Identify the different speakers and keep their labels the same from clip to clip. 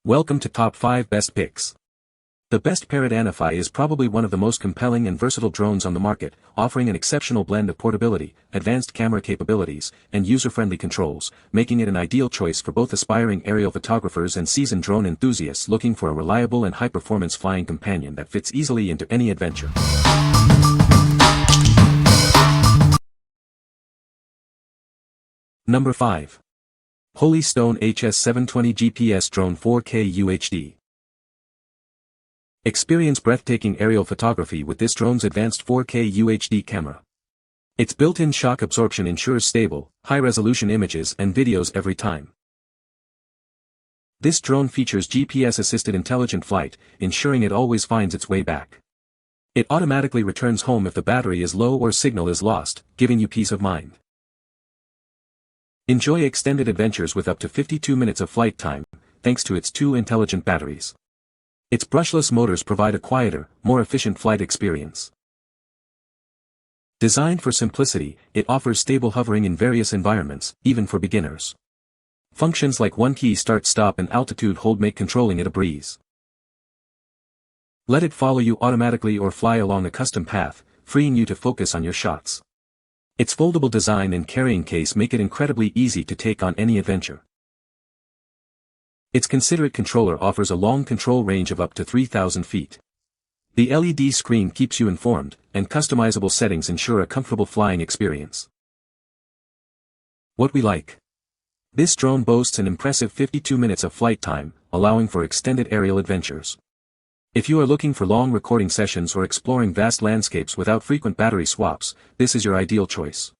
Speaker 1: Welcome to Top 5 Best Picks. The best Parrot Anafi is probably one of the most compelling and versatile drones on the market, offering an exceptional blend of portability, advanced camera capabilities, and user-friendly controls, making it an ideal choice for both aspiring aerial photographers and seasoned drone enthusiasts looking for a reliable and high-performance flying companion that fits easily into any adventure. Number 5. Holy Stone HS720 GPS Drone 4K UHD. Experience breathtaking aerial photography with this drone's advanced 4K UHD camera. Its built-in shock absorption ensures stable, high-resolution images and videos every time. This drone features GPS-assisted intelligent flight, ensuring it always finds its way back. It automatically returns home if the battery is low or signal is lost, giving you peace of mind. Enjoy extended adventures with up to 52 minutes of flight time, thanks to its two intelligent batteries. Its brushless motors provide a quieter, more efficient flight experience. Designed for simplicity, it offers stable hovering in various environments, even for beginners. Functions like one-key start-stop and altitude hold make controlling it a breeze. Let it follow you automatically or fly along a custom path, freeing you to focus on your shots. Its foldable design and carrying case make it incredibly easy to take on any adventure. Its considerate controller offers a long control range of up to 3,000 feet. The LED screen keeps you informed, and customizable settings ensure a comfortable flying experience. What we like. This drone boasts an impressive 52 minutes of flight time, allowing for extended aerial adventures. If you are looking for long recording sessions or exploring vast landscapes without frequent battery swaps, this is your ideal choice.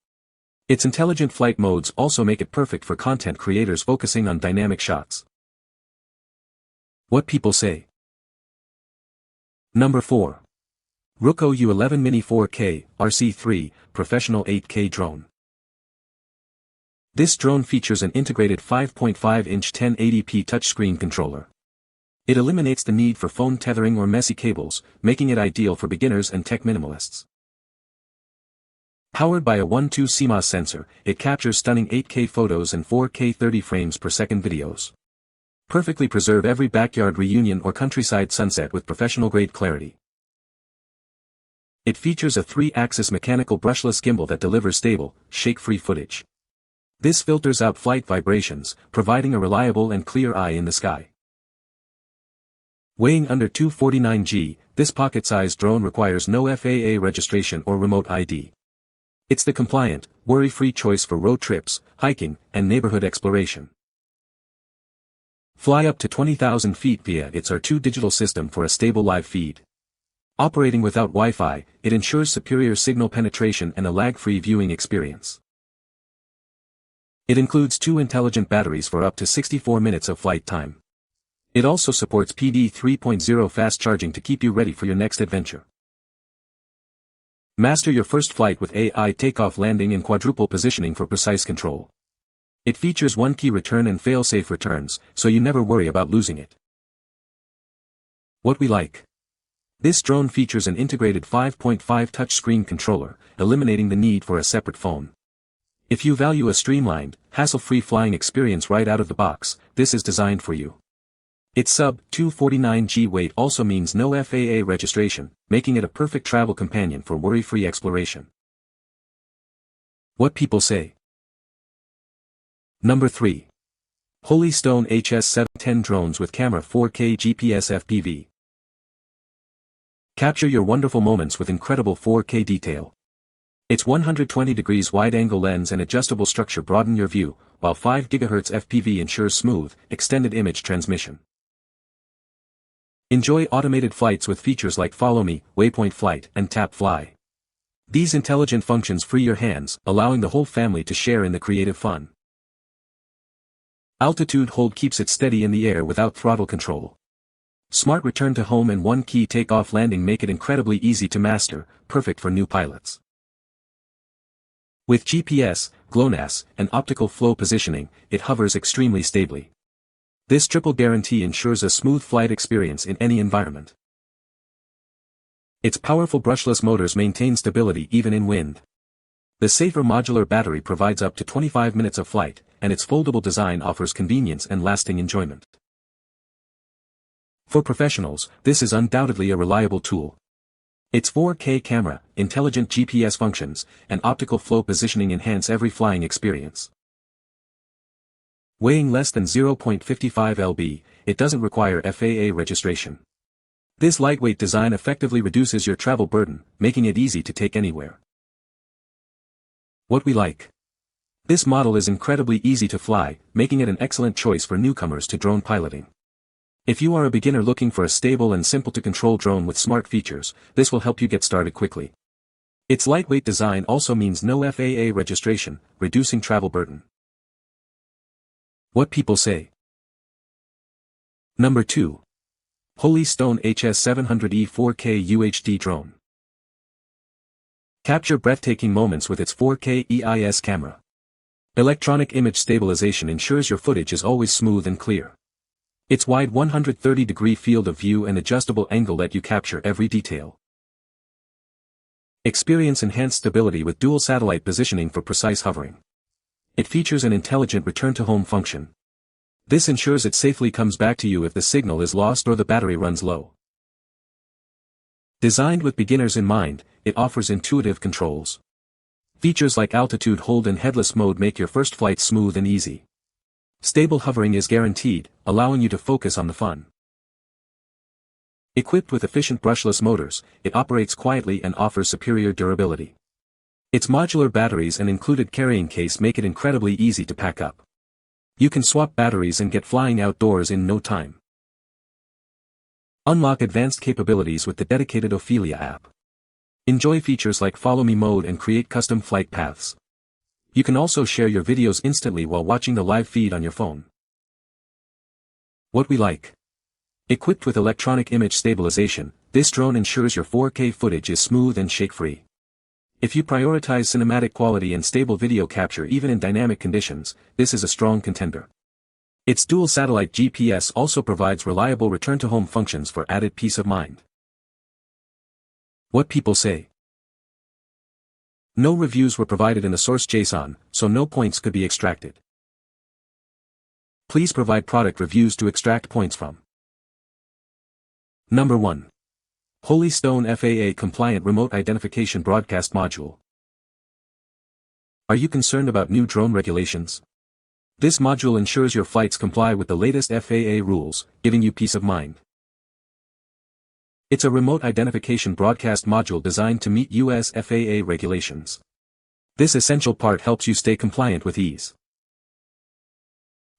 Speaker 1: Its intelligent flight modes also make it perfect for content creators focusing on dynamic shots. What people say. Number 4. Ruko U11 Mini 4K, RC3, Professional 8K Drone. This drone features an integrated 5.5-inch 1080p touchscreen controller. It eliminates the need for phone tethering or messy cables, making it ideal for beginners and tech minimalists. Powered by a 1.2 CMOS sensor, it captures stunning 8K photos and 4K 30 frames per second videos. Perfectly preserve every backyard reunion or countryside sunset with professional-grade clarity. It features a 3-axis mechanical brushless gimbal that delivers stable, shake-free footage. This filters out flight vibrations, providing a reliable and clear eye in the sky. Weighing under 249 g, this pocket-sized drone requires no FAA registration or remote ID. It's the compliant, worry-free choice for road trips, hiking, and neighborhood exploration. Fly up to 20,000 feet via its R2 digital system for a stable live feed. Operating without Wi-Fi, it ensures superior signal penetration and a lag-free viewing experience. It includes two intelligent batteries for up to 64 minutes of flight time. It also supports PD 3.0 fast charging to keep you ready for your next adventure. Master your first flight with AI takeoff landing and quadruple positioning for precise control. It features one-key return and fail-safe returns, so you never worry about losing it. What we like. This drone features an integrated 5.5 touchscreen controller, eliminating the need for a separate phone. If you value a streamlined, hassle-free flying experience right out of the box, this is designed for you. Its sub-249 weight also means no FAA registration, making it a perfect travel companion for worry-free exploration. What people say. Number 3. Holy Stone HS710 Drones with Camera 4K GPS FPV. Capture your wonderful moments with incredible 4K detail. Its 120 degrees wide-angle lens and adjustable structure broaden your view, while 5 GHz FPV ensures smooth, extended image transmission. Enjoy automated flights with features like Follow Me, Waypoint Flight, and Tap Fly. These intelligent functions free your hands, allowing the whole family to share in the creative fun. Altitude hold keeps it steady in the air without throttle control. Smart return to home and one-key takeoff landing make it incredibly easy to master, perfect for new pilots. With GPS, GLONASS, and optical flow positioning, it hovers extremely stably. This triple guarantee ensures a smooth flight experience in any environment. Its powerful brushless motors maintain stability even in wind. The safer modular battery provides up to 25 minutes of flight, and its foldable design offers convenience and lasting enjoyment. For professionals, this is undoubtedly a reliable tool. Its 4K camera, intelligent GPS functions, and optical flow positioning enhance every flying experience. Weighing less than 0.55 lb, it doesn't require FAA registration. This lightweight design effectively reduces your travel burden, making it easy to take anywhere. What we like. This model is incredibly easy to fly, making it an excellent choice for newcomers to drone piloting. If you are a beginner looking for a stable and simple-to-control drone with smart features, this will help you get started quickly. Its lightweight design also means no FAA registration, reducing travel burden. What people say. Number 2. Holy Stone HS700E 4K UHD drone. Capture breathtaking moments with its 4K EIS camera. Electronic image stabilization ensures your footage is always smooth and clear. Its wide 130-degree field of view and adjustable angle let you capture every detail. Experience enhanced stability with dual satellite positioning for precise hovering. It features an intelligent return-to-home function. This ensures it safely comes back to you if the signal is lost or the battery runs low. Designed with beginners in mind, it offers intuitive controls. Features like altitude hold and headless mode make your first flight smooth and easy. Stable hovering is guaranteed, allowing you to focus on the fun. Equipped with efficient brushless motors, it operates quietly and offers superior durability. Its modular batteries and included carrying case make it incredibly easy to pack up. You can swap batteries and get flying outdoors in no time. Unlock advanced capabilities with the dedicated Ophelia app. Enjoy features like Follow Me mode and create custom flight paths. You can also share your videos instantly while watching the live feed on your phone. What we like. Equipped with electronic image stabilization, this drone ensures your 4K footage is smooth and shake-free. If you prioritize cinematic quality and stable video capture even in dynamic conditions, this is a strong contender. Its dual satellite GPS also provides reliable return-to-home functions for added peace of mind. What people say. No reviews were provided in the source JSON, so no points could be extracted. Please provide product reviews to extract points from. Number 1. Holy Stone FAA-compliant Remote Identification Broadcast Module. Are you concerned about new drone regulations? This module ensures your flights comply with the latest FAA rules, giving you peace of mind. It's a remote identification broadcast module designed to meet US FAA regulations. This essential part helps you stay compliant with ease.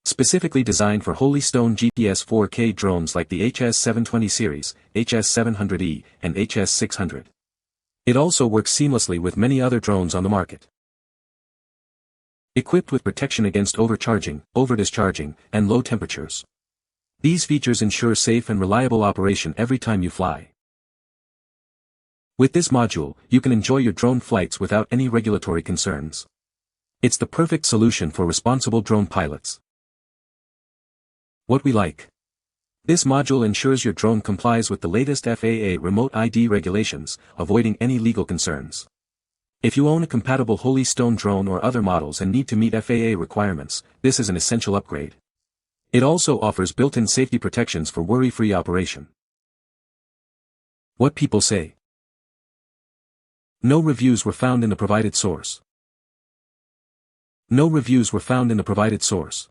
Speaker 1: Specifically designed for Holy Stone GPS 4K drones like the HS720 series, HS700E, and HS600. It also works seamlessly with many other drones on the market. Equipped with protection against overcharging, overdischarging, and low temperatures. These features ensure safe and reliable operation every time you fly. With this module, you can enjoy your drone flights without any regulatory concerns. It's the perfect solution for responsible drone pilots. What we like. This module ensures your drone complies with the latest FAA remote ID regulations, avoiding any legal concerns. If you own a compatible Holy Stone drone or other models and need to meet FAA requirements, this is an essential upgrade. It also offers built-in safety protections for worry-free operation. What people say. No reviews were found in the provided source. No reviews were found in the provided source.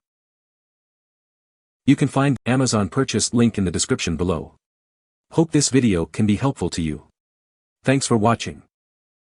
Speaker 1: You can find Amazon purchase link in the description below. Hope this video can be helpful to you. Thanks for watching.